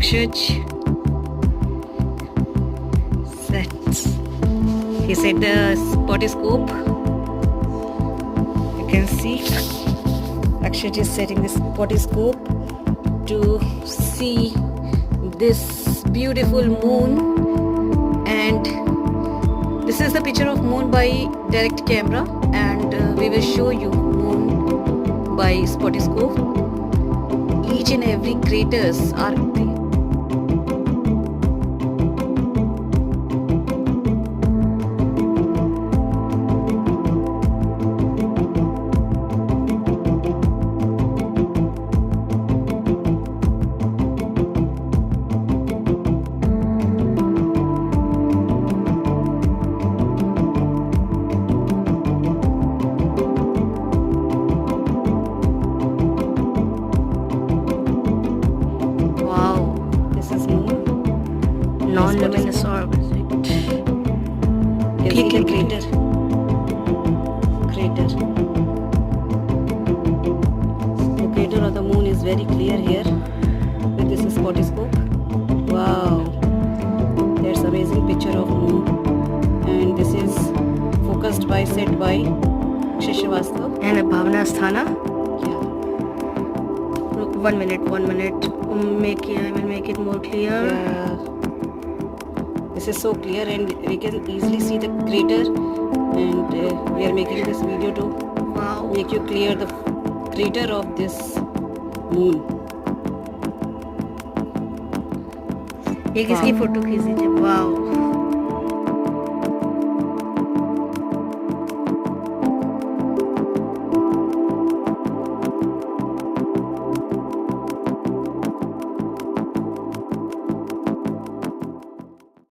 Akshaj he set the SpotiScope. You can see Akshaj is setting the SpotiScope to see this beautiful moon, and this is the picture of moon by direct camera, and we will show you moon by SpotiScope. Each and every craters are there. Non-luminous orbit. You can see the crater. The crater of the moon is very clear here with this SpotiScope. Wow, that's amazing picture of moon, and this is focused by set by Shishwastava And Bhavna Asthana. Yeah. Look, 1 minute. I will make it more clear. Yeah. This is so clear, and we can easily see the crater, and we are making this video to make you clear the crater of this moon. एक इसकी photo खींच दीजिए. Wow.